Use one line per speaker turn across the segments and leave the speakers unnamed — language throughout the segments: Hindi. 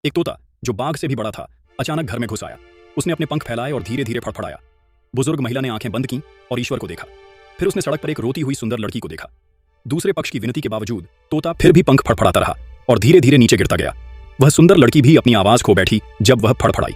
एक तोता जो बाघ से भी बड़ा था अचानक घर में घुस आया। उसने अपने पंख फैलाए और धीरे धीरे फड़फड़ाया। बुजुर्ग महिला ने आंखें बंद की और ईश्वर को देखा। फिर उसने सड़क पर एक रोती हुई सुंदर लड़की को देखा। दूसरे पक्ष की विनती के बावजूद तोता फिर भी पंख फड़फड़ाता रहा और धीरे धीरे नीचे गिरता गया। वह सुंदर लड़की भी अपनी आवाज खो बैठी जब वह फड़फड़ाई।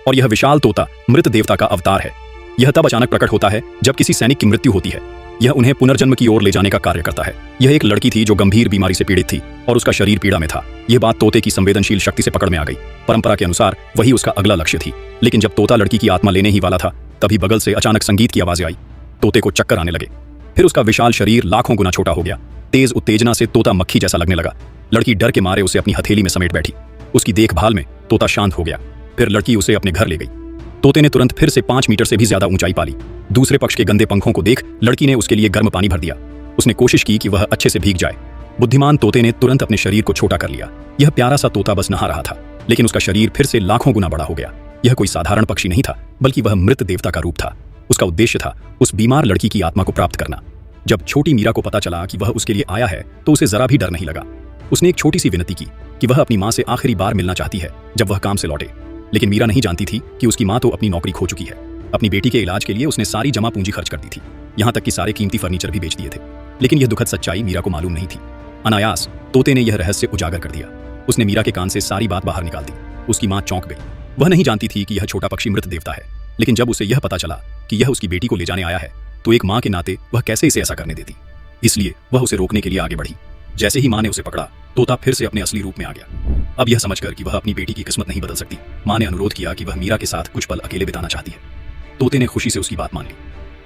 और यह विशाल तोता मृत देवता का अवतार है। यह तब अचानक प्रकट होता है जब किसी सैनिक की मृत्यु होती है। यह उन्हें पुनर्जन्म की ओर ले जाने का कार्य करता है। यह एक लड़की थी जो गंभीर बीमारी से पीड़ित थी और उसका शरीर पीड़ा में था। यह बात तोते की संवेदनशील शक्ति से पकड़ में आ गई। परंपरा के अनुसार वही उसका अगला लक्ष्य थी। लेकिन जब तोता लड़की की आत्मा लेने ही वाला था तभी बगल से अचानक संगीत की आवाजें आई। तोते को चक्कर आने लगे। फिर उसका विशाल शरीर लाखों गुना छोटा हो गया। तेज उत्तेजना से तोता मक्खी जैसा लगने लगा। लड़की डर के मारे उसे अपनी हथेली में समेट बैठी। उसकी देखभाल में तोता शांत हो गया। फिर लड़की उसे अपने घर ले गई। तोते ने तुरंत फिर से 5 मीटर से भी ज्यादा ऊंचाई पा ली। दूसरे पक्ष के गंदे पंखों को देख लड़की ने उसके लिए गर्म पानी भर दिया। उसने कोशिश की कि वह अच्छे से भीग जाए। बुद्धिमान तोते ने तुरंत अपने शरीर को छोटा कर लिया। यह प्यारा सा तोता बस नहा रहा था, लेकिन उसका शरीर फिर से लाखों गुना बड़ा हो गया। यह कोई साधारण पक्षी नहीं था, बल्कि वह मृत देवता का रूप था। उसका उद्देश्य था उस बीमार लड़की की आत्मा को प्राप्त करना। जब छोटी मीरा को पता चला कि वह उसके लिए आया है तो उसे जरा भी डर नहीं लगा। उसने एक छोटी सी विनती की कि वह अपनी माँ से आखिरी बार मिलना चाहती है जब वह काम से लौटे। लेकिन मीरा नहीं जानती थी कि उसकी माँ तो अपनी नौकरी खो चुकी है। अपनी बेटी के इलाज के लिए उसने सारी जमा पूंजी खर्च कर दी थी, यहाँ तक कि सारे कीमती फर्नीचर भी बेच दिए थे। लेकिन यह दुखद सच्चाई मीरा को मालूम नहीं थी। अनायास तोते ने यह रहस्य उजागर कर दिया। उसने मीरा के कान से सारी बात बाहर निकाल दी। उसकी माँ चौंक गई। वह नहीं जानती थी कि यह छोटा पक्षी मृत देवता है। लेकिन जब उसे यह पता चला कि यह उसकी बेटी को ले जाने आया है तो एक माँ के नाते वह कैसे इसे ऐसा करने देती। इसलिए वह उसे रोकने के लिए आगे बढ़ी। जैसे ही माँ ने उसे पकड़ा, तोता फिर से अपने असली रूप में आ गया। अब यह समझकर कि वह अपनी बेटी की किस्मत नहीं बदल सकती, माँ ने अनुरोध किया कि वह मीरा के साथ कुछ पल अकेले बिताना चाहती है। तोते ने खुशी से उसकी बात मान ली।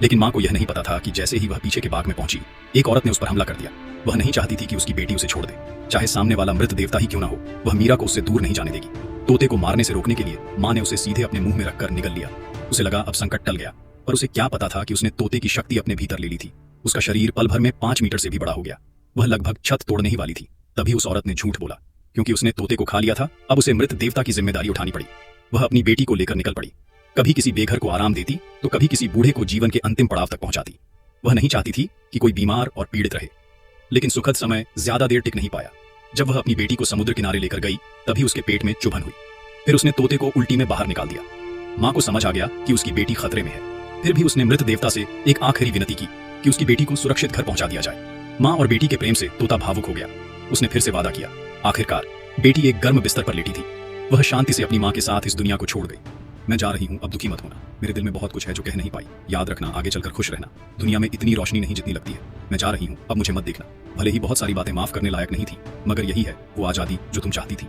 लेकिन माँ को यह नहीं पता था कि जैसे ही वह पीछे के बाग में पहुंची, एक औरत ने उस पर हमला कर दिया। वह नहीं चाहती थी कि उसकी बेटी उसे छोड़ दे, चाहे सामने वाला मृत देवता ही क्यों ना हो। वह मीरा को उससे दूर नहीं जाने देगी। तोते को मारने से रोकने के लिए माँ ने उसे सीधे अपने मुंह में रखकर निगल लिया। उसे लगा अब संकट टल गया, पर उसे क्या पता था कि उसने तोते की शक्ति अपने भीतर ले ली थी। उसका शरीर पल भर में 5 मीटर से भी बड़ा हो गया। वह लगभग छत तोड़ने ही वाली थी। तभी उस औरत ने झूठ बोला। क्योंकि उसने तोते को खा लिया था, अब उसे मृत देवता की जिम्मेदारी उठानी पड़ी। वह अपनी बेटी को लेकर निकल पड़ी। कभी किसी बेघर को आराम देती तो कभी किसी बूढ़े को जीवन के अंतिम पड़ाव तक पहुंचाती। वह नहीं चाहती थी कि कोई बीमार और पीड़ित रहे। लेकिन सुखद समय ज्यादा देर टिक नहीं पाया। जब वह अपनी बेटी को समुद्र किनारे लेकर गई तभी उसके पेट में चुभन हुई। फिर उसने तोते को उल्टी में बाहर निकाल दिया। माँ को समझ आ गया कि उसकी बेटी खतरे में है। फिर भी उसने मृत देवता से एक आखिरी विनती की कि उसकी बेटी को सुरक्षित घर पहुंचा दिया जाए। माँ और बेटी के प्रेम से तोता भावुक हो गया। उसने फिर से वादा किया। आखिरकार बेटी एक गर्म बिस्तर पर लेटी थी। वह शांति से अपनी माँ के साथ इस दुनिया को छोड़ गई। मैं जा रही हूँ, अब दुखी मत होना। मेरे दिल में बहुत कुछ है जो कह नहीं पाई। याद रखना, आगे चलकर खुश रहना। दुनिया में इतनी रोशनी नहीं जितनी लगती है। मैं जा रही हूँ, अब मुझे मत देखना। भले ही बहुत सारी बातें माफ करने लायक नहीं थी, मगर यही है वो आजादी जो तुम चाहती थी।